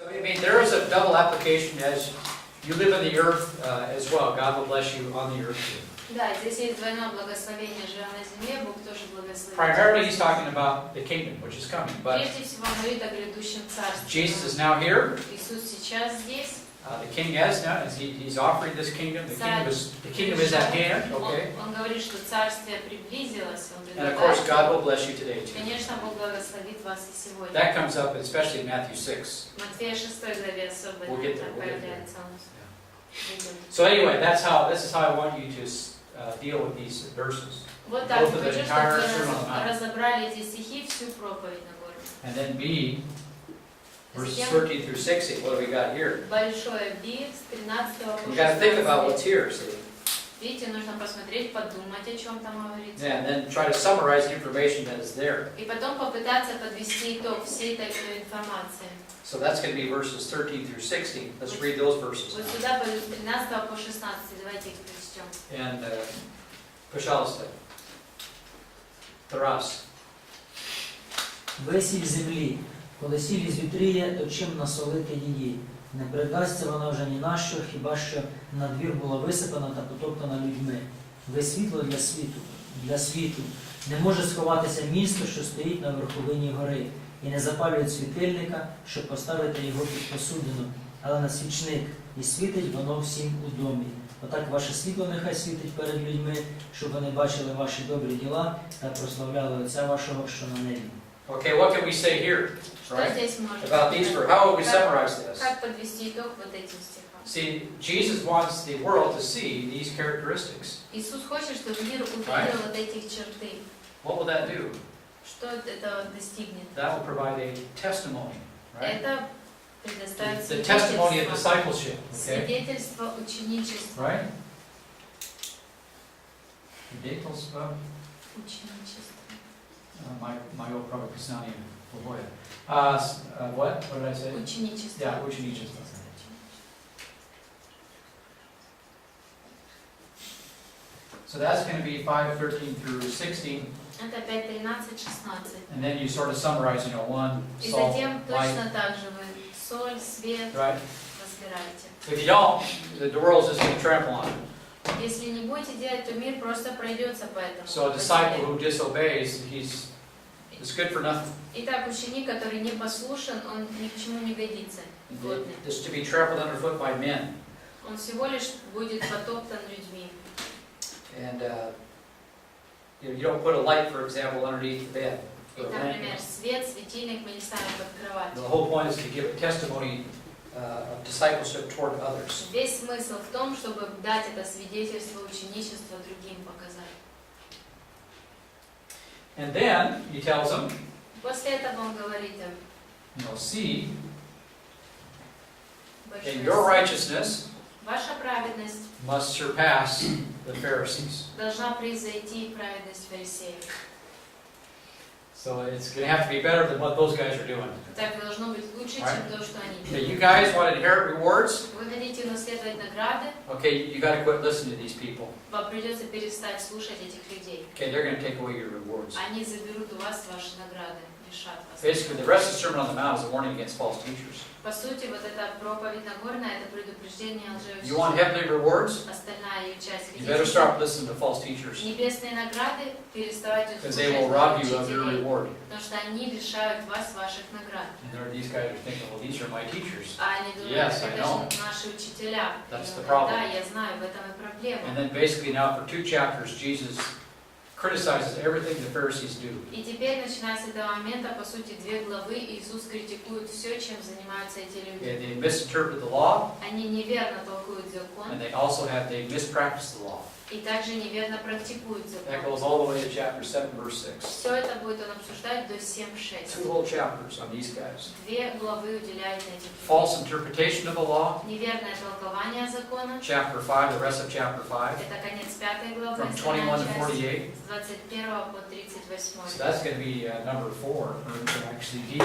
I mean, there is a double application as you live on the earth as well. God will bless you on the earth too. Да, здесь есть двойное благословение, живя на земле, Бог тоже благословит. Primarily, he's talking about the kingdom, which is coming. But Прежде всего, он говорит о грядущем царстве. Jesus is now here. Иисус сейчас здесь. The king has now. He's offering this kingdom. The kingdom is at hand. Okay. Он говорит, что царствие приблизилось. And of course, God will bless you today too. Конечно, Бог благословит вас и сегодня. That comes up, especially in Matthew 6. В Матфея 6 главе особенно появляется он. So anyway, this is how I want you to deal with these verses. Вот так, хочу, чтобы вы разобрали эти стихи, всю проповедь на горе. And then B, verses 13 through 16, what do we got here? Большое B, с 13 по 16. You got to think about what's here, see? Видите, нужно посмотреть, подумать, о чем там говорится. Yeah, and then try to summarize the information that is there. И потом попытаться подвести итог всей такой информации. So that's going to be verses 13 through 16. Let's read those verses. Вот сюда, с 13 по 16, давайте их прочтем. And, пожалуйста, Тарас. Ви сіль землі, коли сіль звітріє, то чим насолити її? Не придасться вона вже ні на що, хіба що на двір була висипана та потоптана людьми. Ви світло для світу. Не може сховатися місто, що стоїть на верховині гори, і не запалюють світильника, щоб поставити його під посудину, але на свічник, і світить воно всім у домі. Отак ваше світло нехай світить перед людьми, щоб вони бачили ваші добрі діла та прославляли Отця вашого, що на небі. Okay, what can we say here? Что здесь можно About these verses. How would we summarize this? Как подвести итог вот этим стихам? See, Jesus wants the world to see these characteristics. Иисус хочет, чтобы мир увидел вот этих черты. What will that do? Что это достигнет? That will provide a testimony, right? Это предоставит The testimony of свидетельство. discipleship, okay? Свидетельство ученичества. Right? Свидетельство. Ученичество. Мое правописание плохое. What? What did I say? Ученичество. Yeah, ученичество. So that's going to be 5:13 through 16. Это 5, 13, 16. And then you sort of summarize, one, И salt, затем light, точно так же вы соль, свет right? разбираете. If you don't, the world's just going to trample on it. Если не будете делать, то мир просто пройдется по этому. So a disciple who disobeys, it's good for nothing. Итак, ученик, который не послушен, он ни к чему не годится. Годный. Just to be trampled underfoot by men. Он всего лишь будет потоптан людьми. And you don't put a light, for example, underneath the bed. И, например, свет, светильник мы не ставим под кровать. The whole point is to give a testimony of discipleship toward others. Весь смысл в том, чтобы дать это свидетельство ученичества другим показать. And then he tells them, После этого он говорит им, see, большое and your righteousness ваша праведность must surpass the Pharisees. должна превзойти праведность фарисеев. So it's going to have to be better than what those guys are doing. Так должно быть лучше, чем то, что они Okay, you делают. guys want to inherit rewards? Вы хотите унаследовать награды, Okay, you got to quit listening to these people. вам придется перестать слушать этих людей. Okay, they're going to take away your rewards. Они заберут у вас ваши награды, лишат вас. Basically, the rest of the Sermon on the Mount is a warning against false teachers. По сути, вот эта проповедь Нагорная, это предупреждение You want лжеучителей. heavenly rewards? Остальная ее часть. You better start listening to false teachers, Небесные награды переставайте because слушать they will rob you of your учителей, reward. потому что они лишают вас ваших наград. And there are these guys are thinking, well, these are my teachers. А они думают, Yes, I это know. же наши учителя. That's the И problem. да, я знаю, в этом и проблема. And then basically now for 2 chapters, Jesus criticizes everything the Pharisees do. И теперь, начиная с этого момента, по сути, 2 главы, Иисус критикует все, чем занимаются эти люди. Okay, they misinterpret the law, Они неверно толкуют закон, and they mispractice the law. и также неверно практикуют That закон. goes all the way to chapter 7, verse 6. Все это будет он обсуждать до 7:6. 2 whole chapters on these guys. 2 главы уделяет на этих False людей. interpretation of the law, Неверное толкование закона. chapter 5, the rest of chapter 5, Это конец 5 главы, from остальная 21 to часть, 48. с 21 по 38. So that's going to be number 4, or actually D.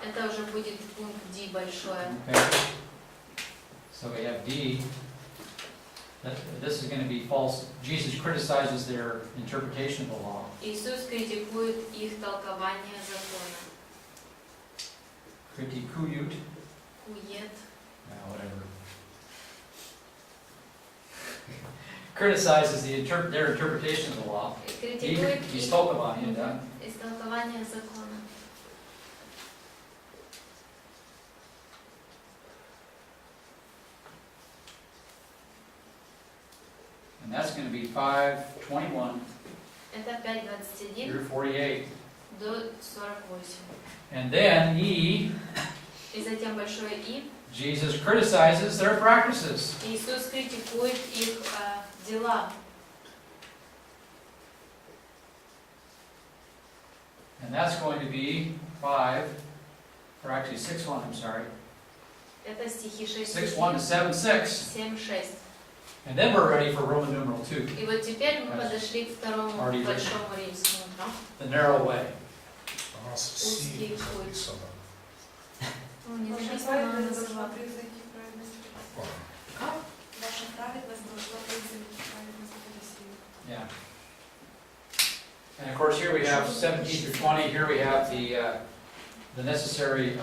Это уже будет пункт D большое. Okay. So we have D. This is going to be false. Jesus criticizes their interpretation of the law. Иисус критикует их толкование закона. Kritikuют. Кует. Whatever. Criticizes their interpretation of the law. Критикует И их истолкование, да? истолкование закона. And that's going to be 5:21 Это 5:21 through 48. до 48. And then E, И затем большое И. Jesus criticizes their practices. Иисус критикует их дела. And that's going to be 5, or actually 6:1, I'm sorry. Это стихи 6:1 to 7:6. 7:6. And then we're ready for Roman numeral 2, И вот теперь мы подошли к второму Already большому римскому. the narrow way. У нас сильно написано. Не Ваша написано, праведность она должна называла. превзойти праведность Ладно. Ваша праведность должна превзойти праведность Фарисеев. Yeah. And of course, here we have 17 through 20. Here we have the necessary,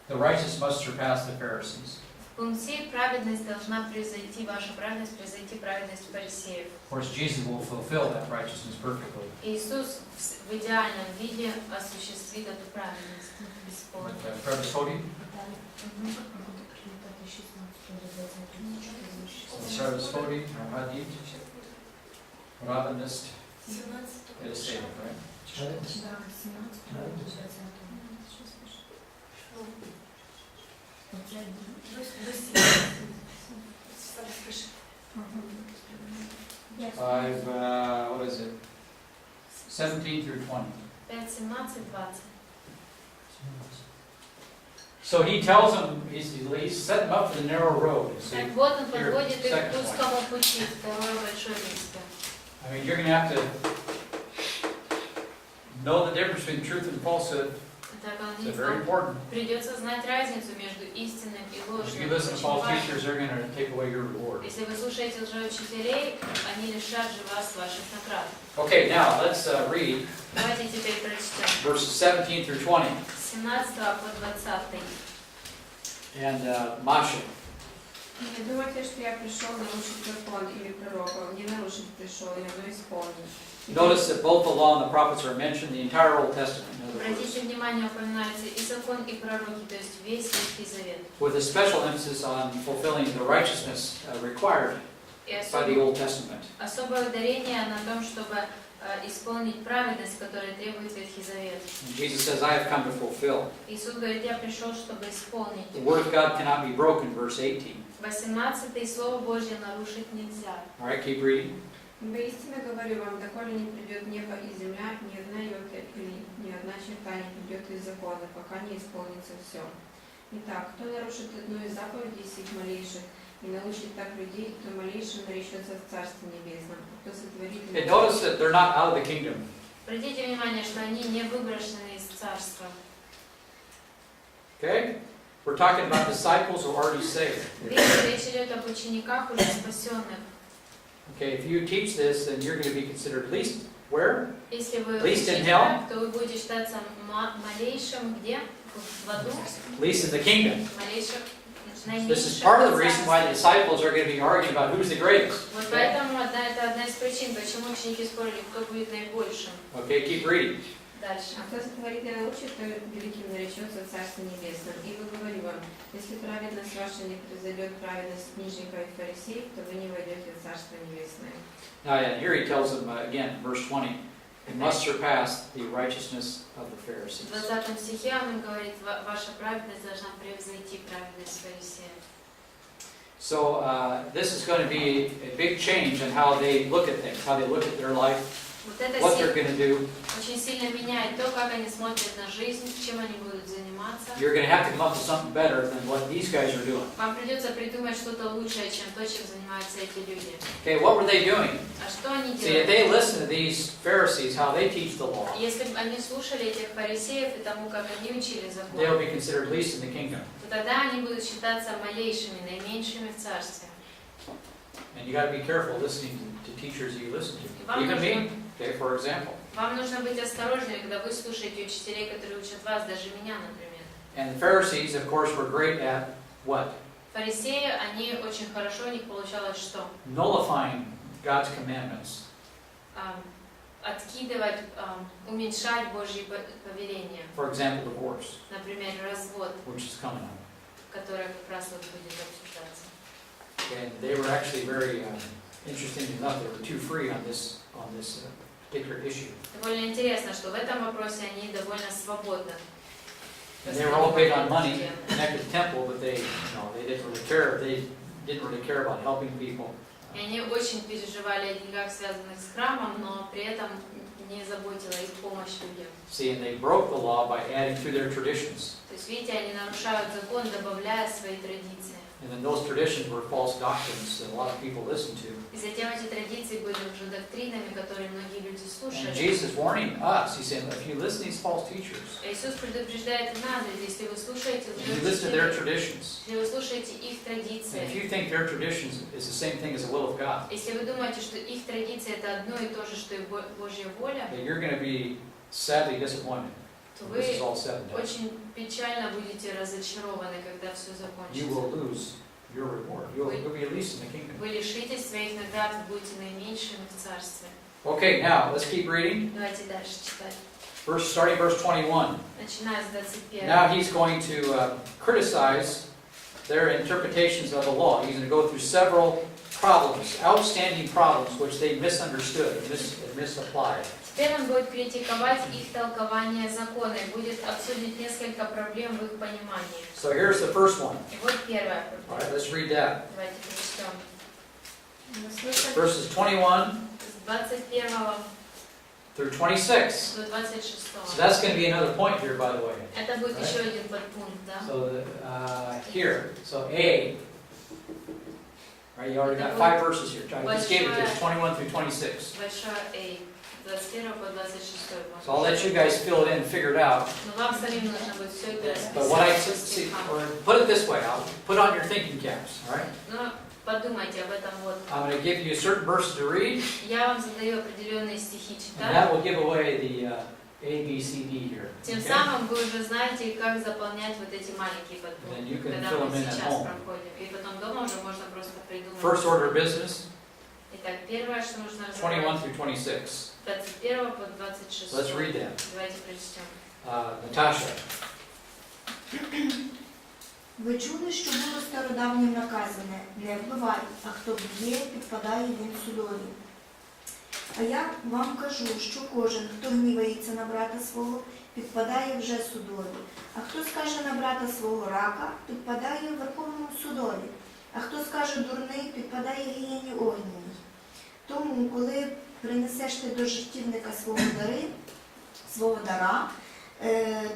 the righteous must surpass the Pharisees. В пункте праведность должна превзойти, ваша праведность превзойти праведность фарисеев. Of course, Jesus will fulfill that righteousness perfectly. Иисус в идеальном виде осуществит эту праведность бесспорно. Prepodait. Prepodait, Hadith, Rabbinist, 17. it is stated, right? До 7. Скажи. 5, what is it? 17 through 20. 5, 17, 20. So he tells them, he's setting them up for the narrow road. See? Так вот он Here, подводит их к second one. узкому пути, второе большое римское. I mean, you're going to have to know the difference between truth and falsehood. Так он It's говорит, very вам important. придется знать разницу между истинным и If ложным. you listen to Очень false важно. teachers, they're going to take away your reward. Если вы слушаете лжеучителей, они лишат же вас ваших наград. Okay, now let's read Давайте теперь прочтем. verses 17 through 20. С 17 по 20. And Masha. Не думайте, что я пришел нарушить закон или пророков. Не нарушить пришел, я но исполнить. Notice that both the law and the prophets are mentioned, the entire Old Testament, in other words, Обратите внимание, упоминаются и закон, и пророки, то есть весь Ветхий Завет. with a special emphasis on fulfilling the righteousness required И by the Old Testament. особое ударение на том, чтобы исполнить праведность, которую требует Ветхий Завет. And Jesus says, I have come to fulfill. Иисус говорит, я пришел, чтобы исполнить. The Word of God cannot be broken, verse 18. 18 Слово Божье нарушить нельзя. All right, keep reading. Воистину говорю вам, доколе не придет небо и земля, ни одна йота или ни одна черта не придет из закона, пока не исполнится все. Итак, кто нарушит одну из заповедей сих малейших и научит так людей, то малейшим наречется в Царстве Небесном. Кто сотворит... And notice that they're not out of the kingdom. Обратите внимание, что они не выброшены из Царства. Okay? We're talking about disciples who are already saved. Видите, речь идет об учениках, уже спасенных. Okay, if you teach this, then you're going to be considered least where? Если вы Least in учите hell? так, то вы будете считаться малейшим где? В аду? Least in the kingdom. Малейшим, This is part of the reason why the disciples are going to be arguing about who's the greatest. Вот поэтому это одна из причин, почему ученики спорили, кто будет наибольшим. Okay, keep reading. Дальше. А кто сотворит и научит, то великим наречется в Царстве Небесном. Ибо говорю вам, если праведность ваша не превзойдет праведность книжников и фарисеев, то вы не войдете в Царство Небесное. Now, and here he tells them, again, verse 20, it must surpass the righteousness of the В Pharisees. 20 стихе он им говорит, ваша праведность должна превзойти праведность фарисеев. So this is going to be a big change in how they look at things, how they look at their life, Вот это what they're going to do. очень сильно меняет то, как они смотрят на жизнь, чем они будут заниматься. You're going to have to come up with something better than what these guys are doing. Вам придется придумать что-то лучшее, чем то, чем занимаются эти люди. Okay, what were they doing? А что они See, if делают? they listen to these Pharisees, how they teach the law, Если бы они слушали этих фарисеев и тому, как они учили закон, they'll be considered least in the kingdom. то тогда они будут считаться малейшими, наименьшими в Царстве. And you got to be careful listening to teachers you listen to. Вам Even me, нужно, okay, for example. вам нужно быть осторожными, когда вы слушаете учителей, которые учат вас, даже меня, например. And the Pharisees, of course, were great at what? Фарисеи, они очень хорошо, у них получалось что? Nullifying God's commandments. Откидывать, уменьшать Божьи повеления. For example, divorce, Например, развод, which is coming up. который как раз вот будет обсуждаться. And they were actually very interesting enough. They were too free on this particular issue. Довольно интересно, что в этом вопросе они довольно свободны. And they were all big on money, connected to the temple, but they didn't really care. They didn't really care about helping people. И они очень переживали о деньгах, связанных с храмом, но при этом не заботила их помощь людям. See, and they broke the law by adding to their traditions. То есть, видите, они нарушают закон, добавляя свои традиции. And then those traditions were false doctrines that a lot of people listened to. И затем эти традиции были уже доктринами, которые многие люди And слушали. Jesus is warning us. He's saying, if you listen to these false teachers, Иисус предупреждает нас, если вы слушаете if you listen to their лжеучителей, traditions, если вы слушаете их and if традиции, you think their traditions is the same thing as the will of God, если вы думаете, что их традиции это одно и то же, что и Божья воля, then you're going to be sadly disappointed то when this is вы all said and done. очень печально будете разочарованы, когда все You закончится. will lose your reward. You'll be at least in the kingdom. Вы лишитесь своих наград, вы будете наименьшими в царстве. Okay, now let's keep reading. Давайте дальше читать. Starting verse 21. Начиная с 21. Now he's going to criticize their interpretations of the law. He's going to go through several problems, outstanding problems, which they misunderstood and misapplied. Теперь он будет критиковать их толкование закона и будет обсудить несколько проблем в их понимании. So here's the first one. И вот первая All right, проблема. let's read that. Давайте прочтем. Verses 21 С 21 through 26. до 26. So that's going to be another point here, by the way. Это будет еще один подпункт, да? So here, so A. Right, you already got 5 verses here. I just gave it to you, 21 through 26. Большое A. 21 по 26. So I'll let you guys fill it in and figure it out. Но вам самим нужно будет все это But what I расписать. see, or put it this way, I'll put on your thinking caps, all right? Но подумайте об этом вот. I'm going to give you certain verses to read, Я вам задаю определенные стихи and читать. that will give away the A, B, C, D here. Тем Okay? самым вы уже знаете, как заполнять вот эти маленькие Then you подпункты, can когда fill мы them in at сейчас home. проходим. И потом дома уже можно просто придумать. First order of business, Итак, первое, что нужно 21 разобрать, through 26. 21 по 26. Let's read that. Давайте прочтем. Natasha. Ви чули, що було стародавнім наказане: не вбивай, а хто б'є, підпадає він судові. А я вам кажу, що кожен, хто гнівається на брата свого, підпадає вже судові. А хто скаже на брата свого рака, підпадає Верховному судові. А хто скаже дурний, підпадає гієні огненній. Тому, коли принесеш ти до жертівника свого дара,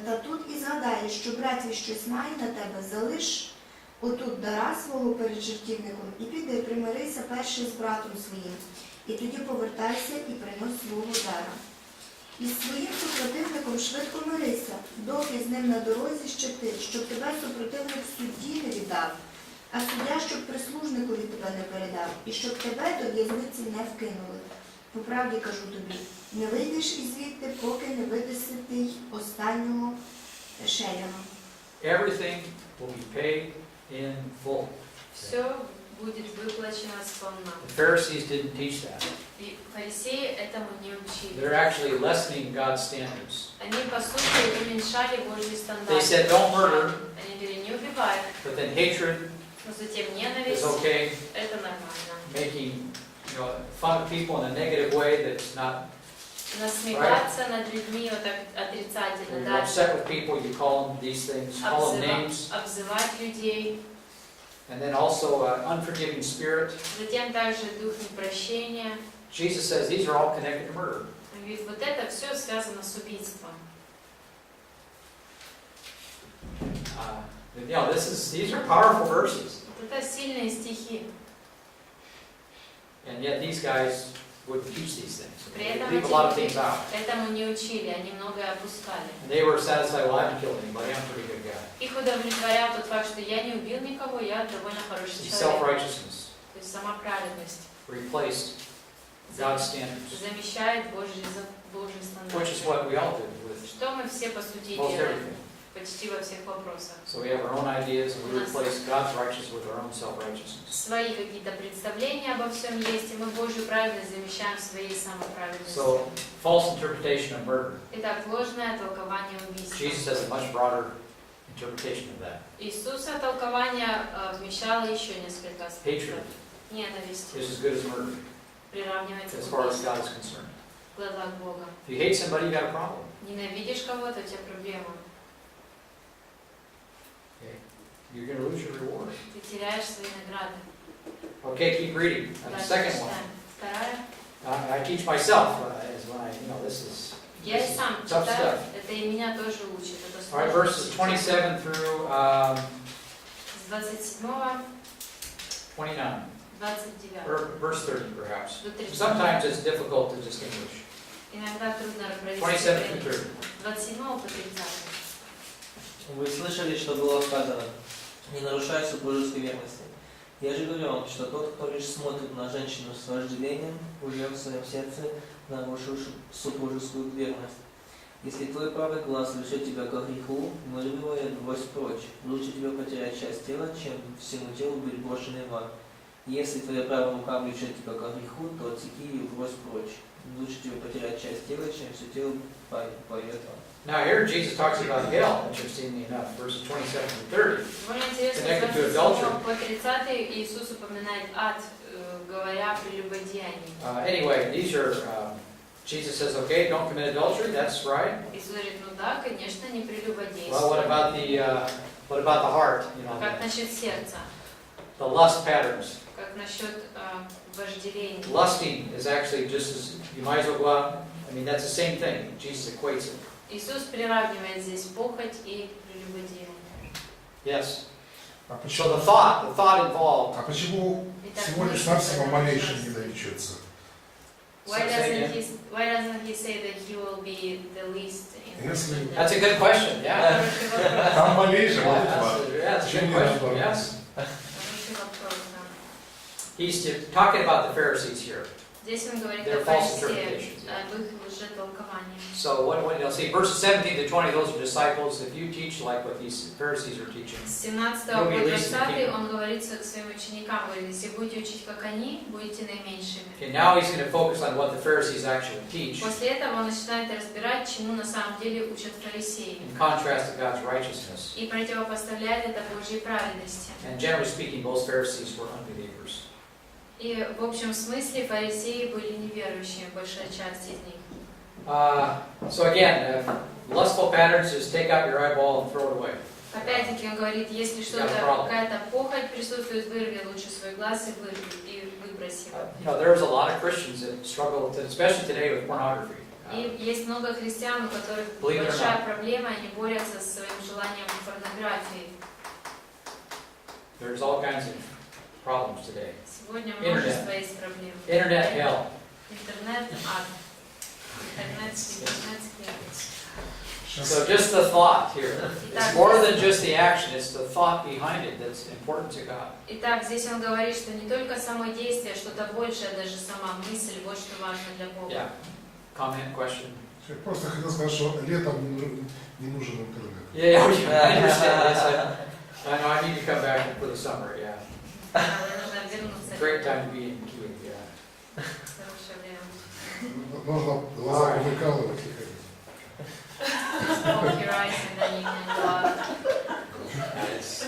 та тут і згадаєш, що братві щось має на тебе, залиш отут дара свого перед жертівником і піди, примирися перший з братом своїм, і тоді повертайся і принось свого дара. І з своїм супротивником швидко мирися, доки з ним на дорозі ще ти, щоб тебе супротивник судді не віддав, а суддя, щоб прислужникові тебе не передав, і щоб тебе до в'язниці не вкинули. По правді кажу тобі, не вийдеш із звідти, поки не видаси ти останнього шеляга. Everything will be paid in full. Все будет выплачено сполна. The Pharisees didn't teach that. И фарисеи этому не учили. They're actually lessening God's standards. Они, по сути, уменьшали Божьи They стандарты. said, don't murder, Они говорили, не убивай, but then hatred но затем is ненависть, okay. это нормально. Making fun of people in a negative way that's not. Насмехаться над людьми вот так When отрицательно, you're да, upset with people, you call them these things, call them names. обзывать людей. And then also unforgiving spirit. Затем также дух непрощения. Jesus says these are all connected to murder. Он говорит, вот это все связано с убийством. These are powerful verses. Вот это сильные стихи. And yet these guys wouldn't teach these things. При They этом leave a lot of эти things люди out. этому не учили, они многое опускали. And they were satisfied, well, I haven't killed anybody, I'm a pretty good guy. Их удовлетворял тот факт, что я не убил никого, я довольно хороший See, человек. self-righteousness То есть сама праведность replaced God's standards, замещает Божьи which is стандарты. what we all do with Что мы все, по сути, most делаем? everything. По почти во всех вопросах. So we have our own ideas, and we replace God's righteousness with our own self-righteousness. Свои какие-то представления обо всем есть, и мы Божью праведность замещаем своей самоправедностью. So, false interpretation of murder. Итак, ложное толкование убийства. Jesus has a much broader interpretation of that. Иисуса толкование вмещало еще несколько аспектов. Hatred Ненависть is as good as murder, приравнивается as к far as убийству God is concerned. в глазах Бога. If you hate somebody, you got a problem. Ненавидишь кого-то, у тебя проблема. Okay? You're going to lose your reward. Ты теряешь свои награды. Okay, keep reading. And the Дальше second one. читаем. Вторая. I teach myself is when this is Я и сам tough читаю, stuff. это и меня тоже учит. Это All right, сложно verses читать. 27 through С 27 29, 29 or verse 30 perhaps. до 30. Sometimes it's difficult to distinguish. Иногда трудно 27 провести through 30. 27 по 30. Вы слышали, что было сказано: не нарушай супружеской верности. Я же говорю вам, что тот, кто лишь смотрит на женщину с вожделением, уже в своем сердце нарушил супружескую верность. Если твой правый глаз влечет тебя ко греху, вырви его и отбрось прочь. Лучше тебе потерять часть тела, чем всему телу быть брошенным в ад. Если твоя правая рука влечет тебя ко греху, то отсеки и брось прочь. Лучше тебе потерять часть тела, чем все тело пойдет в ад. Now here Jesus talks about hell, interestingly enough, verses 27 through 30. Довольно интересно, Connected to с 27 adultery. по 30 Иисус упоминает ад, говоря о прелюбодеянии. Anyway, these are, Jesus says, okay, don't commit adultery, that's right. Иисус говорит, ну да, конечно, не прелюбодействуй. Well, what about the heart? You know, Как насчет сердца? the lust patterns. Как насчет вожделения? Lusting is actually just as, you might as well go out, that's the same thing. Jesus equates it. Иисус приравнивает здесь похоть и прелюбодеяние. Yes. А So почему, the thought involved. а почему Итак, всего лишь мысль навсего в этом малейший раз. не наречется? Why doesn't he say that he will be the least in Если- the That's a good question, yeah. Хороший вопрос. Там малейший, вот Yeah, это. that's a Почему good не question, наоборот? yes. Хороший вопрос, да. He's talking about the Pharisees here. Здесь он говорит Their о false фарисеях, interpretations. об их лжетолковании. So what you'll see, verses 17 to 20, those are disciples. If you teach like what these Pharisees are teaching, С 17 You'll по be least in the 20 kingdom. он говорит к своим ученикам, говорит, если будете учить, как они, будете наименьшими. okay, now he's going to focus on what the Pharisees actually teach После этого он начинает разбирать, чему на самом деле учат фарисеи. in contrast to God's righteousness. И противопоставляет это Божьей праведности. And generally speaking, most Pharisees were unbelievers. И в общем смысле фарисеи были неверующими, большая часть из них. So again, lustful patterns, just take out your eyeball and throw it away. Опять-таки он говорит, если что-то, какая-то похоть присутствует, вырви лучше свой глаз и выброси его. There's a lot of Christians that struggle, especially today, with pornography. И есть много христиан, у которых Believe it or большая not. проблема, они борются с своим желанием к порнографии. There's all kinds of problems today. Сегодня множество есть проблем. Internet hell. Интернет, ад. Интернет, So just the thought here. Итак, It's more than just the action, it's the thought behind it that's important to God. Итак, здесь он говорит, что не только само действие, что-то большее, даже сама мысль, вот что важно для Бога. Yeah. Comment, question? Я просто хотел сказать, что летом не нужен интернет. Yeah, I understand. Yes, I know I need to come back for the summer, yeah. Мне нужно вернуться. Great time to be in Kiev, yeah. Хорошее время. Нужно глаза повыкалывать и ходить. Smoke your eyes and then you can go out.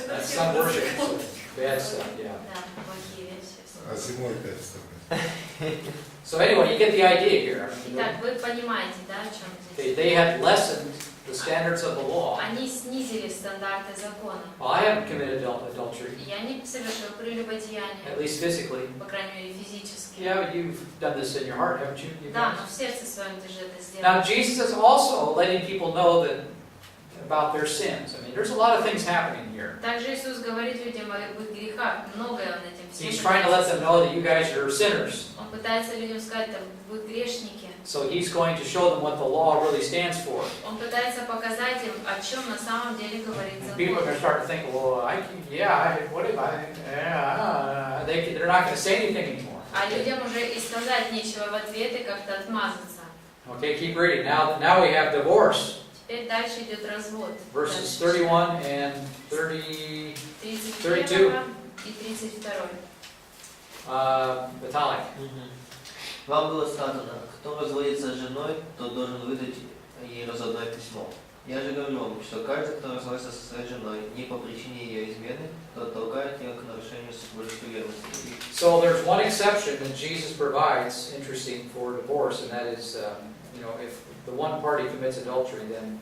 That's some worship, so bad stuff, yeah. Да, плохие вещи. А зимой опять вставать. So anyway, you get the idea here. Итак, вы понимаете, да, о чем здесь? They had lessened the standards of the law. Они снизили стандарты закона. Well, I haven't committed adultery, Я не совершил прелюбодеяние, at least physically. по крайней мере, физически. Yeah, but you've done this in your heart, haven't you? You've Да, done но в сердце своем ты же это сделал. Now, Jesus is also letting people know that about their sins. There's a lot of things happening here. Также Иисус говорит людям о их грехах. Многое он этим всем He's trying to let them know that you guys are sinners. Он пытается людям сказать, там, вы грешники. So he's going to show them what the law really stands for. Он пытается показать им, о чем на самом деле говорит And people are going to закон. start to think, well, what if I, they're not going to say anything anymore. А людям уже и сказать нечего в ответ и как-то отмазаться. Okay, keep reading. Now we have divorce. Теперь дальше идет развод. Verses Дальше. 31 and 30, 31 и 32. Vitalik. Вам было сказано, кто разводится с женой, тот должен выдать ей разводное письмо. Я же говорю вам, что каждый, кто разводится со своей женой не по причине ее измены, тот толкает ее к нарушению супружеской верности. So there's one exception that Jesus provides, interesting, for divorce, and that is, if the one party commits adultery, then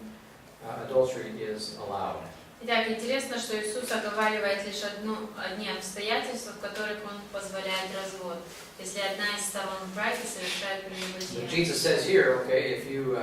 adultery is allowed. Итак, интересно, что Иисус оговаривает лишь одни обстоятельства, в которых Он позволяет развод. Если одна из сторон в браке совершает So прелюбодеяние. Jesus says here, okay, if you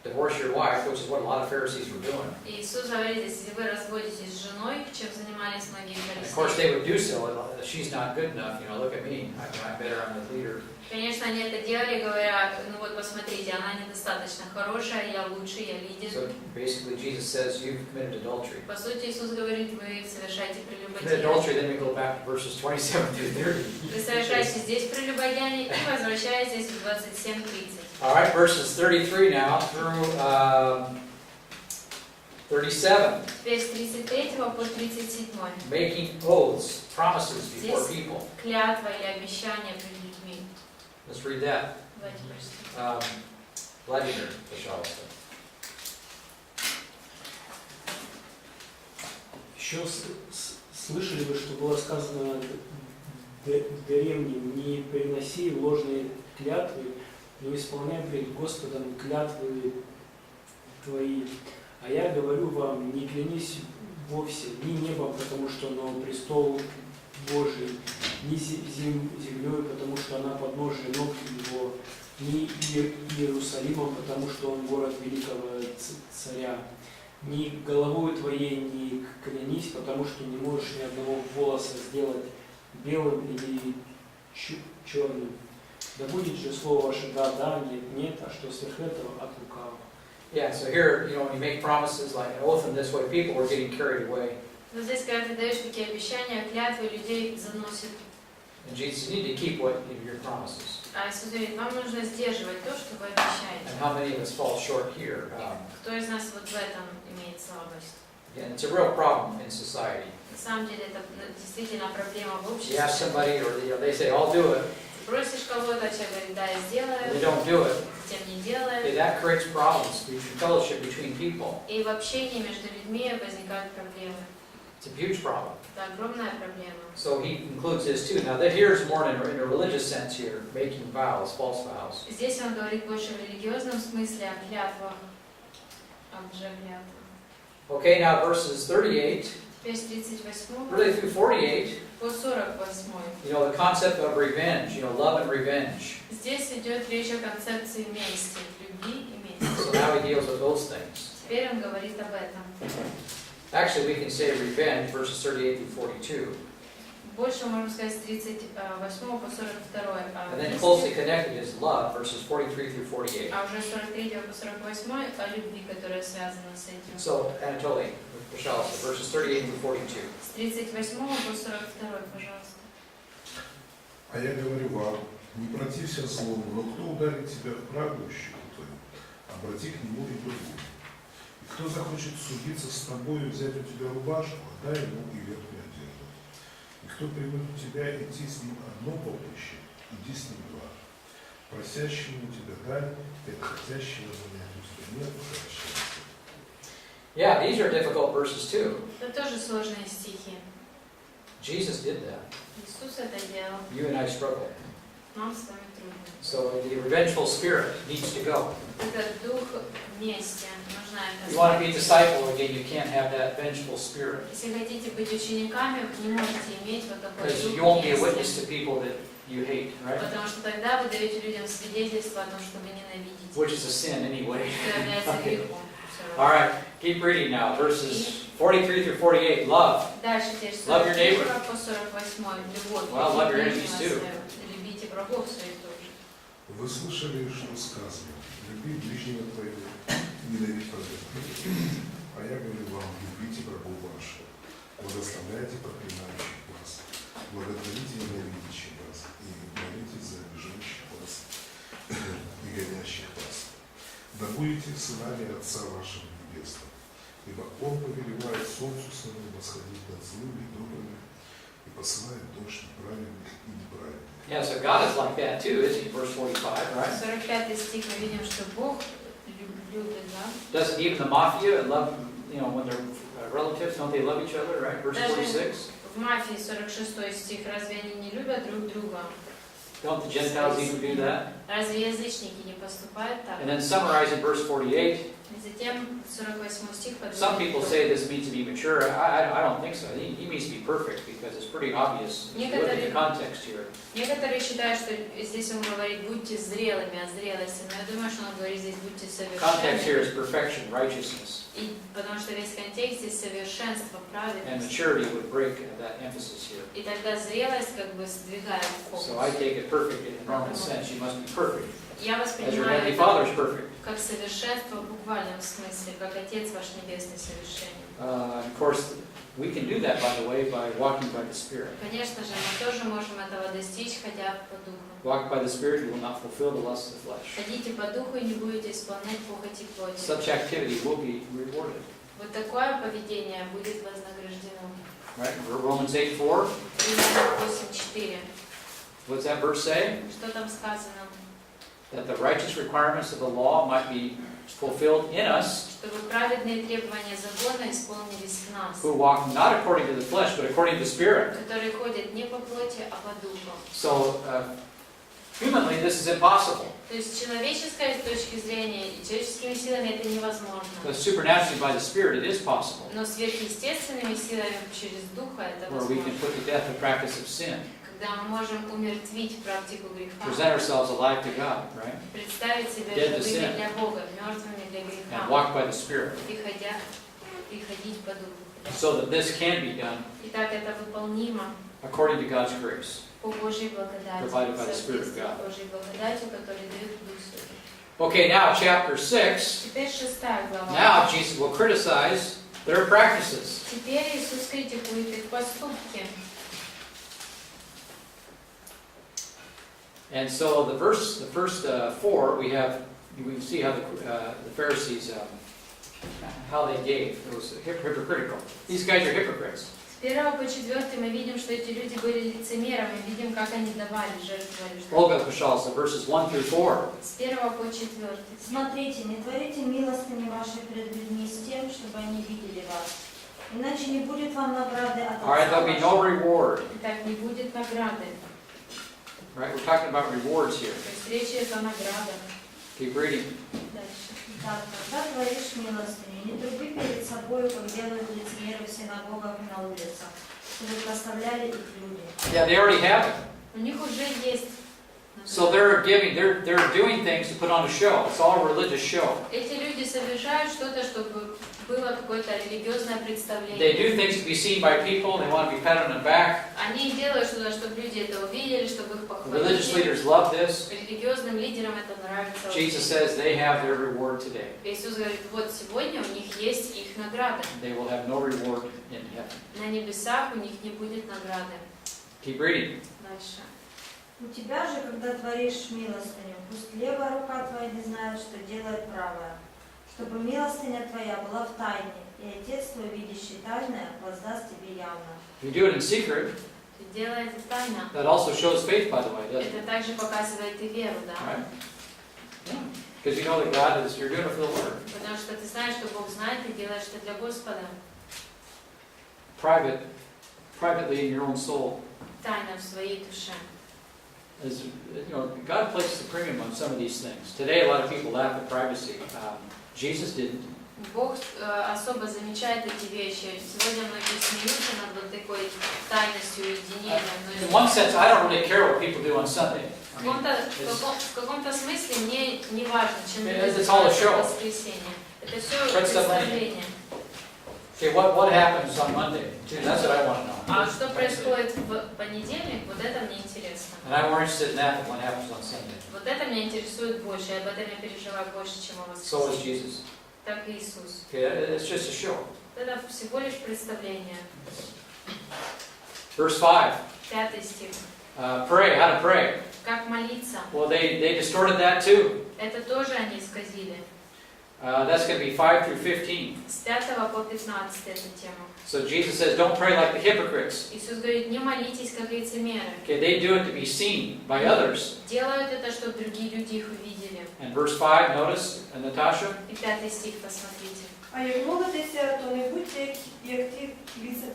divorce your wife, which is what a lot of Pharisees were doing. И Иисус говорит, если вы разводитесь с женой, чем занимались многие And of course, they фарисеи. would do so. She's not good enough. Look at me. I'm better. I'm the leader. Конечно, они это делали, говоря, ну вот посмотрите, она недостаточно хорошая, я лучше, я лидер. So basically, Jesus says you've committed adultery. По сути, Иисус говорит, вы совершаете Commit прелюбодеяние. adultery. Then we go back to verses 27 through 30. Вы совершаете здесь прелюбодеяние и возвращаетесь в 27:30. All right, verses 33 now through 37. Теперь с 33 по 37. Making oaths, promises before Здесь people. клятва или обещание перед людьми. Let's read that. Давайте прочитаем. Vladimir, пожалуйста. Еще слышали вы, что было сказано древним: не приноси ложные клятвы, но исполняй пред Господом клятвы твои. А я говорю вам, не клянись вовсе ни небом, потому что оно престол Божий, ни землей, потому что она подножие ног его, ни Иерусалимом, потому что он город великого царя. Ни головой твоей не клянись, потому что не можешь ни одного волоса сделать белым или черным. Да будет же слово ваше да, да, нет, нет, а что сверх этого от лукавого. Yeah, so here, when you make promises like an oath in this way, people were getting carried away. Но здесь, когда ты даешь такие обещания, клятвы, людей заносит. And Jesus, you need to keep your promises. А Иисус говорит, вам нужно сдерживать то, что вы обещаете. And how many of us fall short here? Кто из нас вот в этом имеет слабость? Again, it's a real problem in society. На самом деле это действительно проблема в You ask обществе. somebody, or they say, "I'll do it." Ты просишь кого-то, человек говорит, да, я сделаю, They don't do it. тем не Okay, делает. that creates problems between fellowship between people. И в общении между людьми возникают проблемы. It's a huge problem. Это огромная проблема. So he includes this too. Now, here's more in a religious sense here, making vows, false vows. Здесь он говорит больше в религиозном смысле о клятвах, о лжеклятвах. Okay, now verses 38, Теперь с 38 really through 48, по 48. the concept of revenge, love and revenge. Здесь идет речь о концепции мести, любви и мести. So now he deals with those things. Теперь он говорит об этом. Actually, we can say revenge, verses 38 through 42. Больше можно сказать с 38 по 42. And then closely connected is love, verses 43 through 48. А уже с 43 по 48 о любви, которая связана с этим. So, Anatoly, пожалуйста, verses 38 through 42. С 38 по 42, пожалуйста. А я говорю вам, не протився злому, но кто ударит тебя в правую щеку твою, обрати к нему и другую. И кто захочет судиться с тобой и взять у тебя рубашку, отдай ему и верхнюю одежду. И кто примет у тебя идти с ним одно поприще, иди с ним два. Просящему у тебя дай, и хотящего занять у тебя нет, прощайся. Yeah, these are difficult verses too. Это тоже сложные стихи. Jesus did that. Иисус это делал. You and I struggle. Нам с вами трудно. So the revengeful spirit needs to go. Этот дух мести нужна If you want to эта be a disciple again, you can't have that vengeful spirit. Если хотите быть учениками, вы не можете иметь вот такой Because дух you won't be a witness мести. to people that you hate, right? Потому что тогда вы даете людям свидетельство о том, что вы ненавидите. Which is a sin anyway. Что является Okay. грехом. All right, keep reading now. Verses 43 through 48. Love. Дальше теперь Love your neighbor. 43 по 48. Любовь. Well, love your Любите enemies ближнего too. своего. Любите врагов своих тоже. Вы слышали, что сказано, люби ближнего твоего, ненавидь врага. А я говорю вам, любите врагов ваших, благословляйте проклинающих вас, благодарите ненавидящих вас, и молитесь за обижающих вас и гонящих вас. Да будете сынами Отца вашего небесном. Ибо Он повелевает солнцу своему восходить над злыми и добрыми и посылает дождь неправедных и неправедных. Yeah, so God is like that too, isn't he? Verse 45, right? 45 стих мы видим, что Бог любит, да? Doesn't even the mafia love, you know, when they're relatives, don't they love each other, right? Verse 46. В Мафии 46 стих, разве они не любят друг друга? Don't the Gentiles even do that? Разве язычники не поступают так? And then summarizing verse 48. И затем 48 стих Some подводит people итог. say this means to be mature. I don't think so. He means to be perfect because it's pretty obvious. If you look at the context here. Некоторые считают, что здесь он говорит, будьте зрелыми, о зрелости, но я думаю, что он говорит здесь, будьте Context here is совершенными. perfection, righteousness. И потому что весь контекст здесь совершенство, And праведность. maturity would break that emphasis here. И тогда зрелость как бы сдвигает фокус. So I take it perfect in a normal sense. You must be perfect. Я As your воспринимаю heavenly это Father is perfect. как совершенство в буквальном смысле, как Отец ваш Небесный совершенен. Of course, we can do that, by the way, by walking by the Spirit. Конечно же, мы тоже можем этого достичь, ходя по духу. Walk by the Spirit, you will not fulfill the lusts of the flesh. Ходите по духу и не будете исполнять похоти плоти. Such activity will be rewarded. Вот такое поведение будет вознаграждено. Right? Romans 8:4. Римлянам 8:4. What's that verse say? Что там сказано? That the righteous requirements of the law might be fulfilled in us, Чтобы праведные требования закона исполнились в нас, who walk not according to the flesh, but according to the Spirit. которые ходят не по плоти, а по духу. So, humanly, this is impossible. То есть человеческой точки зрения и человеческими силами это невозможно. But supernaturally, by the Spirit, it is possible. Но сверхъестественными силами через Духа это Where we can возможно. put to death the practice of sin. Когда мы можем умертвить практику греха, Present ourselves alive to God, right? представить себя Dead to живыми sin. для Бога, мертвыми для And греха, walk by the Spirit. и ходить по Духу. So that this can be done Итак, это выполнимо according to God's grace. по Божьей благодати, Provided by the в Spirit of соответствии God. с Божьей благодатью, которую дает Дух Святой. Okay, now chapter 6. Теперь 6 глава. Now Jesus will criticize their practices. Теперь Иисус критикует их поступки. And so the first 4, we can see how the Pharisees, how they gave. It was hypocritical. These guys are hypocrites. С 1 по 4 мы видим, что эти люди были лицемерами, видим, как они давали, жертвовали. Olga, пожалуйста, verses 1 through 4. С 1 по 4. Смотрите, не творите милостыни ваши пред людьми с тем, чтобы они видели вас. Иначе не будет вам награды от All right, Отца there'll be вашего. no reward. Итак, не будет награды. Right, we're talking about rewards here. То есть речь идет о наградах. Keep reading. Дальше. Так, когда творишь милостыню, не труби перед собою, как делают лицемеры в синагогах и на улицах, чтобы прославляли их люди. Yeah, they already have it. У них уже есть. So they're doing things to put on a show. It's all a religious show. Эти люди совершают что-то, чтобы было какое-то религиозное They представление. do things to be seen by people. They want to be patted on the back. Они делают что-то, чтобы люди это увидели, чтобы их The religious похвалили. leaders love this. Религиозным лидерам это нравится. Jesus очень. says they have their reward today. Иисус говорит, вот сегодня у них есть их награда. They will have no reward in heaven. На небесах у них не будет награды. Keep reading. Дальше. У тебя же, когда творишь милостыню, пусть левая рука твоя не знает, что делает правая, чтобы милостыня твоя была в тайне, и Отец твой, видящий тайное, воздаст тебе явно. If you do it in secret, Делай это тайно. that also shows faith, by the way, doesn't it? Это также показывает и веру, да? Right? Yeah. Because you know that God is, you're doing it for the Lord. Потому что ты знаешь, что Бог знает, и делаешь это для Господа. Privately in your own soul. Тайно в своей душе. As, you know, God places a premium on some of these things. Today, a lot of people laugh at privacy. Jesus didn't. Бог особо замечает эти вещи. Сегодня многие смеются над вот такой тайностью уединения. In one sense, I don't really care what people do on Sunday. I mean, В каком-то смысле мне не важно, чем люди It's all a занимаются show. в воскресенье. Это все Представление. представление. okay, what happens on Monday? That's what I want to know. А что происходит в понедельник, вот это мне интересно. And I'm more interested in that than what happens on Sunday. Вот это меня интересует больше, я об этом я переживаю больше, чем о So is воскресенье. Jesus. Так и Иисус. Okay, it's just a show. Это всего лишь представление. Verse 5. 5 стих. Pray, how to pray. Как молиться? Well, they distorted that too. Это тоже они исказили. That's going to be 5 through 15. С 5 по 15 эта тема. So Jesus says, don't pray like the hypocrites. Иисус говорит, не молитесь, как лицемеры. Okay, they do it to be seen by others. Делают это, чтобы другие люди их увидели. And verse 5, notice, Natasha, И 5 стих посмотрите. А як молитеся, то не будьте як ті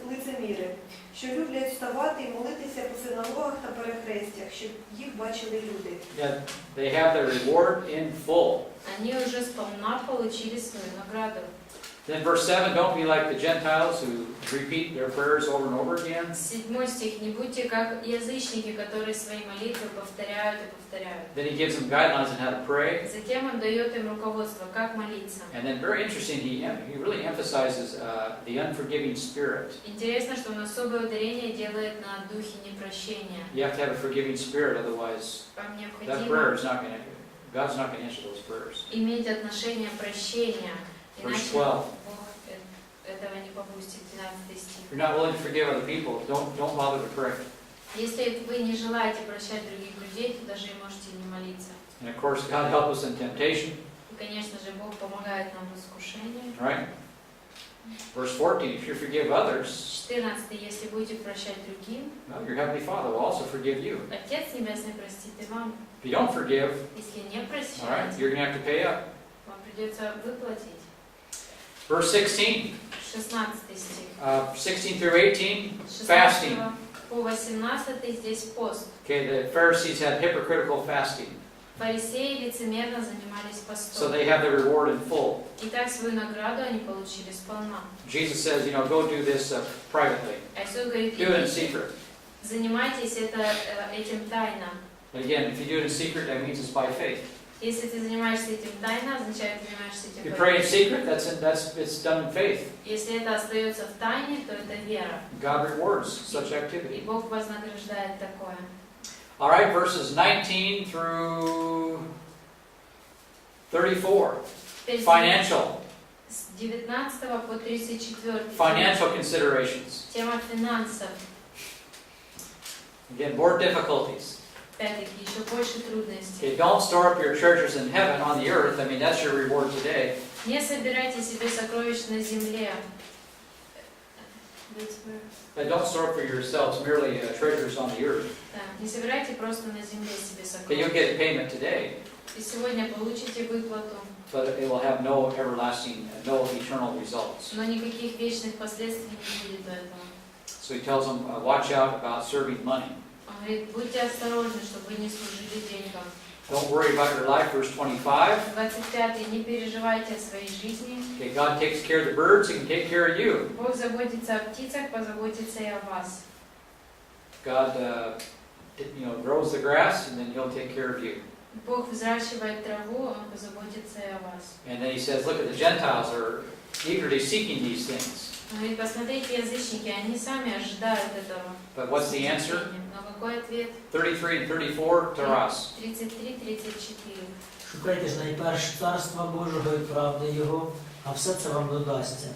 лицеміри, що люблять вставати і молитися по синагогах та перехрестях, щоб їх бачили люди. yeah, they have their reward in full. Они уже сполна получили свою награду. Then verse 7, don't be like the Gentiles who repeat their prayers over and over again. 7 стих. Не будьте как язычники, которые свои молитвы повторяют и повторяют. Then he gives them guidelines on how to pray. Затем он дает им руководство, как молиться. And then very interesting, he really emphasizes the unforgiving spirit. Интересно, что он особое ударение делает на духе непрощения. You have to have a forgiving spirit, otherwise Вам that prayer необходимо is not going to, God's not going to answer those prayers. иметь отношение прощения, Verse иначе 12. Бог этого не попустит. 12 стих. If you're not willing to forgive other people, don't bother to pray. Если вы не желаете прощать других людей, то даже и можете не молиться. And of course, God help us in temptation, И, конечно же, Бог помогает нам в искушении. right? Verse 14, if you forgive others, 14. Если будете прощать другим, well, your heavenly Father will also forgive you. Отец Небесный простит и вам. If you don't forgive, Если не all right, прощаете, you're going to have to pay up. вам придется выплатить. Verse 16, 16 стих. 16 through 18, 16 fasting. по 18 здесь пост. Okay, the Pharisees had hypocritical fasting, Фарисеи лицемерно занимались so постом. they have the reward in full. Итак, свою награду они получили сполна. Jesus says, go do this privately. А Иисус говорит, Do it in идите, secret. занимайтесь этим тайно. But again, if you do it in secret, that means it's by faith. Если ты занимаешься этим тайно, означает, ты занимаешься If этим you по pray in вере. secret, it's done in faith. Если это остается в тайне, то это вера. God rewards such И activity. Бог вознаграждает такое. All right, verses 19 through 34. Теперь Financial. С 19 по 34. Financial considerations. Тема финансов. Again, more difficulties. Опять-таки, еще больше трудностей. Okay, don't store up your treasures in heaven on the earth. I mean, that's your reward today. Не собирайте себе сокровищ на земле. But don't store up for yourselves merely treasures on the earth. Да, не собирайте просто на земле себе Okay, you'll сокровища. get a payment today, И сегодня получите выплату, but it will have no everlasting, no eternal results. но никаких вечных последствий не будет у этого. So he tells them, watch out about serving money. Он говорит, будьте осторожны, чтобы вы не служили деньгам. Don't worry about your life, verse 25. 25. Не переживайте о своей жизни. Okay, God takes care of the birds, He can take care of you. Бог заботится о птицах, позаботится и о вас. God, grows the grass, and then He'll take care of you. Бог взращивает траву, Он позаботится и о вас. And then He says, look at the Gentiles are eagerly seeking these things. Он говорит, посмотрите, язычники, они сами ожидают этого. But what's the answer? Но какой ответ? 33 and 34, Taras. 33-34. Шукайте ж найперше царства Божого і правди Його, а все це вам додасться.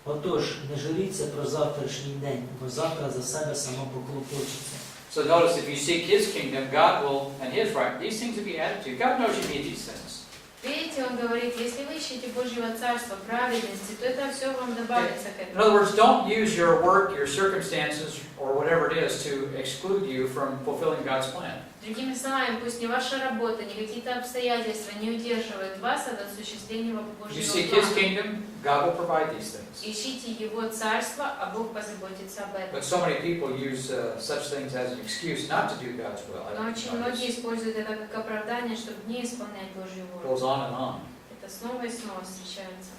Отож, не жаліться про завтрашній день, бо завтра за себе само поклопочеться. So notice, if you seek His kingdom, God will, and His right, these things will be added to you. God knows you need these things. Видите, он говорит, если вы ищете Божьего Царства, праведности, то это все вам добавится к In этому. other words, don't use your work, your circumstances, or whatever it is to exclude you from fulfilling God's plan. Другими словами, пусть не ваша работа, не какие-то обстоятельства не удерживают вас от осуществления You Божьего seek His плана. kingdom, God will provide these things. Ищите Его Царство, а Бог позаботится об этом. But so many people use such things as an excuse not to do God's will. Но очень многие используют это как оправдание, чтобы не исполнять Божью It волю. goes on and on. Это снова и снова встречается.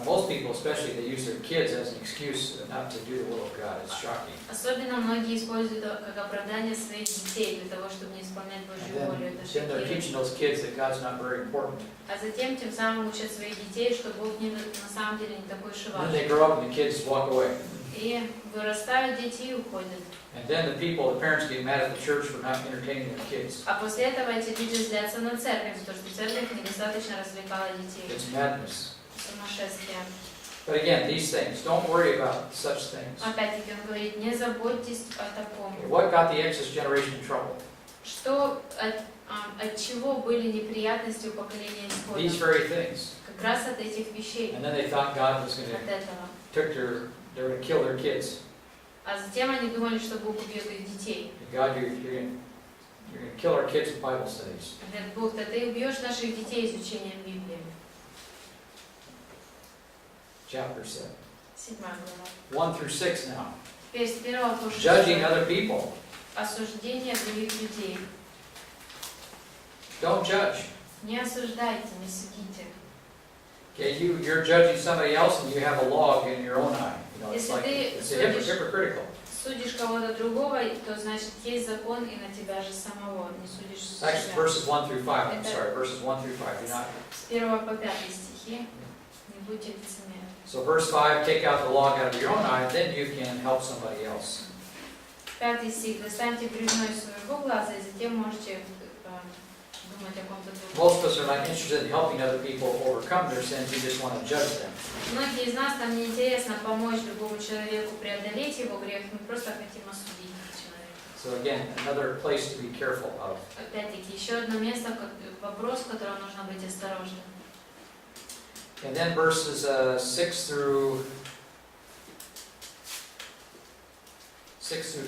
Most people, especially, they use their kids as an excuse not to do the will of God. It's shocking. Особенно многие используют это как оправдание своих детей для того, чтобы не исполнять Божью And волю. Это then they're шокирует. teaching those kids that God's not very important. А затем тем самым учат своих детей, что Бог на самом деле не такой уж и And then they важный. grow up and the kids walk away. И вырастают дети и уходят. And then the people, the parents get mad at the church for not entertaining their kids. А после этого эти люди злятся на церковь, потому что церковь недостаточно развлекала детей. It's madness. Сумасшествие. But again, these things, don't worry about such things. Опять-таки он говорит, не заботьтесь о таком. What got the Exodus generation in trouble? Что от чего были неприятности у поколения These исхода? very things. Как раз от этих вещей, And then they thought God was going от этого. they were going to kill their kids. А затем они думали, что Бог убьет их детей. God, you're going to kill our kids with Bible studies. Говорят, Бог, да ты убьешь наших детей изучением Библии. Chapter 7. 7 глава. 1 through 6 now. Теперь с 1 по 6. Judging other people. Осуждение других людей. Don't judge. Не осуждайте, не судите. Okay, you're judging somebody else and you have a log in your own eye. You know, it's Если like ты it's судишь, hypocritical. судишь кого-то другого, то значит есть закон и на тебя же самого. Не судишь Actually, себя. verses 1 through 5. I'm Это- sorry, verses 1 through 5. You're not. С 1 по 5 стихи. Не будьте лицемерны. So verse 5, take out the log out of your own eye, then you can help somebody else. 5 стих. Достаньте бревно из своего глаза, и затем можете думать о ком-то другом. Most of us are not interested in helping other people overcome their sins. We just want to judge them. Многие из нас, нам не интересно помочь другому человеку преодолеть его грех, мы просто хотим осудить человека. So again, another place to be careful of. Опять-таки, еще одно место, вопрос, в котором нужно быть осторожным. And then verses 6 through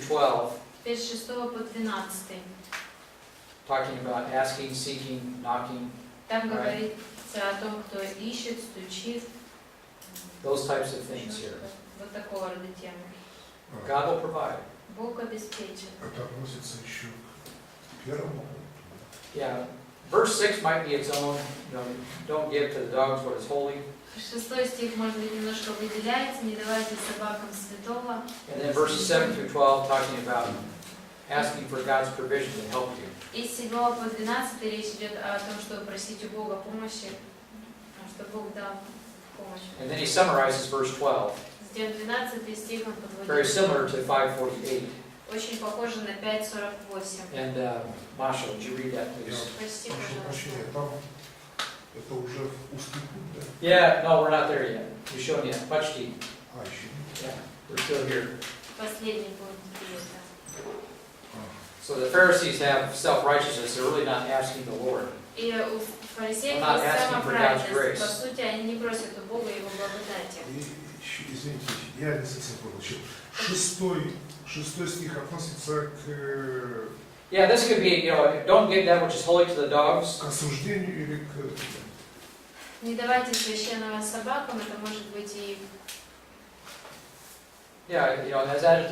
12, Теперь с 6 по 12. talking about asking, seeking, knocking, Там Right. говорится о том, кто ищет, стучит. those types of things еще here. что-то. Вот такого рода темы. God will provide. Бог обеспечит. Это относится еще к первому пункту. Yeah. Verse 6 might be its own, don't give to the dogs what is holy. 6 стих, может быть, немножко выделяется, не давайте собакам святого. And then verses 7 through 12 talking about asking for God's provision to help you. И с 7 по 12 речь идет о том, чтобы просить у Бога помощи, чтобы Бог дал помощь. And then he summarizes verse 12, Затем 12 стих он very подводит. similar to 5:48. Очень похоже на 5:48. And Masha, would you read that, Я please? Прости, прошу пожалуйста. прощения, там это уже узкий путь, да? Yeah, no, we're not there yet. You're showing yet. Почти. А, еще не. Yeah, we're still here. Последний пункт билета. So the Pharisees have self-righteousness. They're really not asking the Lord. И у фарисеев I'm not есть asking for God's самоправедность. grace. По сути, они не просят у Бога его благодати. И еще, извините, я не совсем понял. Шестой стих относится к Yeah, this could be, don't give that which is holy to the dogs. осуждению или к... Не давайте священного собакам, это может быть и Yeah,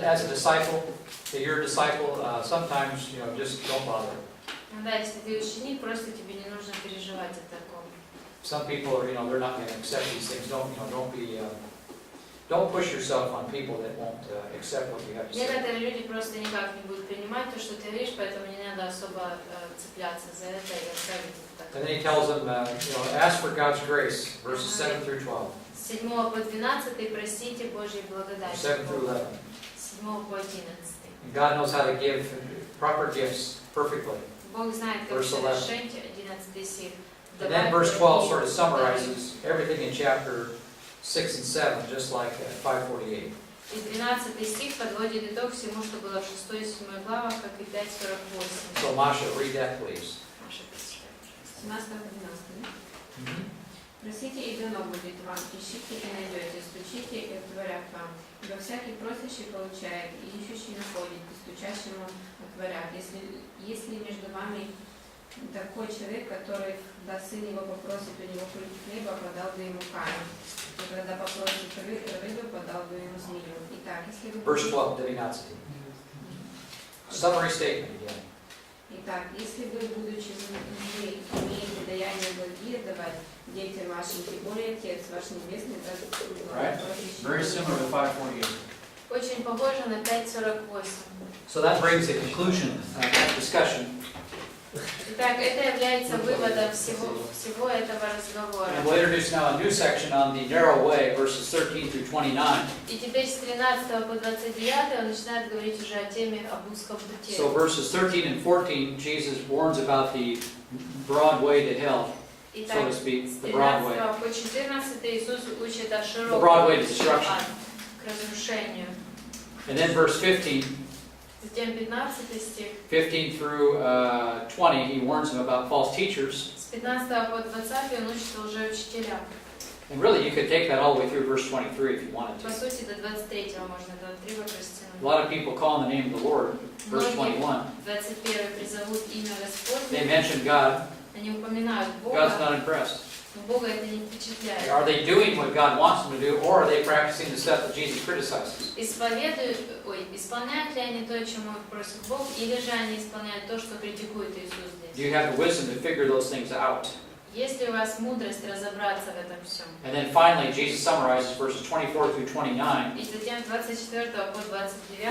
as a disciple, if you're a disciple, sometimes, just don't bother. ну да, если ты ученик, просто тебе не нужно переживать о таком. Some people are, they're not going to accept these things. Don't push yourself on people that won't accept what you have to say. Некоторые люди просто никак не будут принимать то, что ты говоришь, поэтому не надо особо цепляться за это и оставить их так. And then he tells them, ask for God's grace, verses 7 through 12, С 7 по 12 просите Божьей благодати. 7 through 11. С 7 по 11. And God knows how to give proper gifts perfectly. Бог знает, как Verse 11. совершить 11 стих. And then verse 12 sort of summarizes everything in chapter 6 and 7, just like 5:48. И 12 стих подводит итог всему, что было в 6 и 7 главах, как и 5:48. So Masha, read that, please. Маша, прочитай, пожалуйста. 17 по 12. Просите, и дано будет вам, ищите и найдете, стучите и отворят вам. Ибо всякий просящий получает, и ищущий находит, и стучащему отворят. Если между вами такой человек, который, когда сын его попросит у него кулик хлеба, подал бы ему камень, и когда попросит рыбу, подал бы ему змею. Итак, если вы... Verse 12, 12. Summary statement again. Итак, если вы, будучи злы, умеете даяние благие давать детям вашим, тем более Отец ваш Небесный даст Right. Very similar to 5:48. Очень похоже на 5:48. So that brings the conclusion of that discussion. Итак, это является выводом всего этого разговора. And we'll introduce now a new section on the narrow way, verses 13 through 29. И теперь с 13 по 29 он начинает говорить уже о теме об узком пути. So verses 13 and 14, Jesus warns about the broad way to hell, so Итак, to speak, с the broad way. 13 по 14 Иисус учит о The broad way to широком destruction. к разрушению. And then verse 15, Затем 15 стих. 15 through 20, he warns them about false teachers. С С 15 по 20 он учится уже учителя. And really, you could take that all the way through verse 23 if you wanted По to. сути, до 23 можно этот отрывок A растянуть. lot of people call on the name of the Lord, verse Многие 21. 21 призовут имя They Господне, mention God. они упоминают God's Бога, not impressed. но Бога это не впечатляет. Are they doing what God wants them to do, or are they practicing the stuff that Jesus criticizes? Исполняют ли они то, чему их просит Бог, или же они исполняют то, что критикует Иисус Do здесь? you have the wisdom to figure those things out? Есть ли у вас мудрость разобраться в этом всем? And then finally, Jesus summarizes verses 24 through 29. И затем 24 по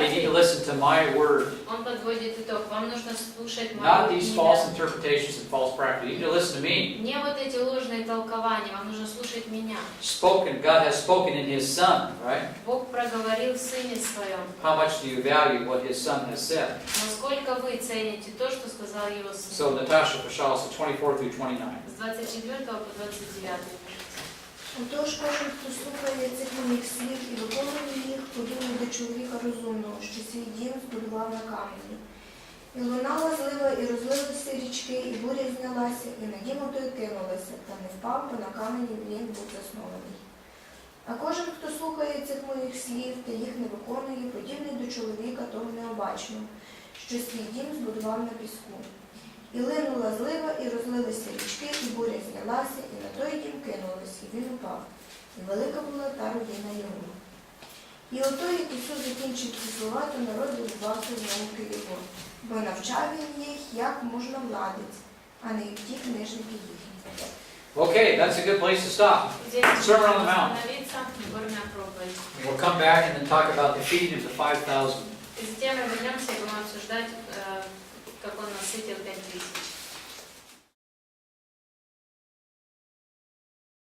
They need to 29 listen to my word, он подводит итог. Вам нужно слушать not мое these false имя. interpretations and false practice. You need to listen to me. Не вот эти ложные толкования, вам нужно слушать меня. Spoken, God has spoken in His Son, right? Бог проговорил в Сыне Своем. How much do you value what His Son has said? Насколько вы цените то, что сказал Его Сын? So Natasha Pashalsa, 24 through 29. С 24 по 29. Отож, кожен, хто слухає цих моїх слів і виконує їх, подібний до чоловіка розумного, що свій дім збудував на камені. І лунала злива, і розлилися річки, і буря знялася, і на дім отой кинулася, та не впав, бо на камені він був заснований. А кожен, хто слухає цих моїх слів та їх не виконує, подібний до чоловіка того необачного, що свій дім збудував на піску. І линула злива, і розлилися річки, і буря знялася, і на той дім кинулась, і він упав. І велика була та родина його. І ото, як Ісус закінчив ці слова, то народ дивувався з науки його, бо навчав він їх, як можна владить, а не як ті книжники їхні. Okay, that's a good place to stop. Здесь Sermon on нужно the Mount. остановиться, Нагорная проповедь. We'll come back and then talk about the feeding of the 5,000. И затем мы вернемся и будем обсуждать, как он насытил 5000.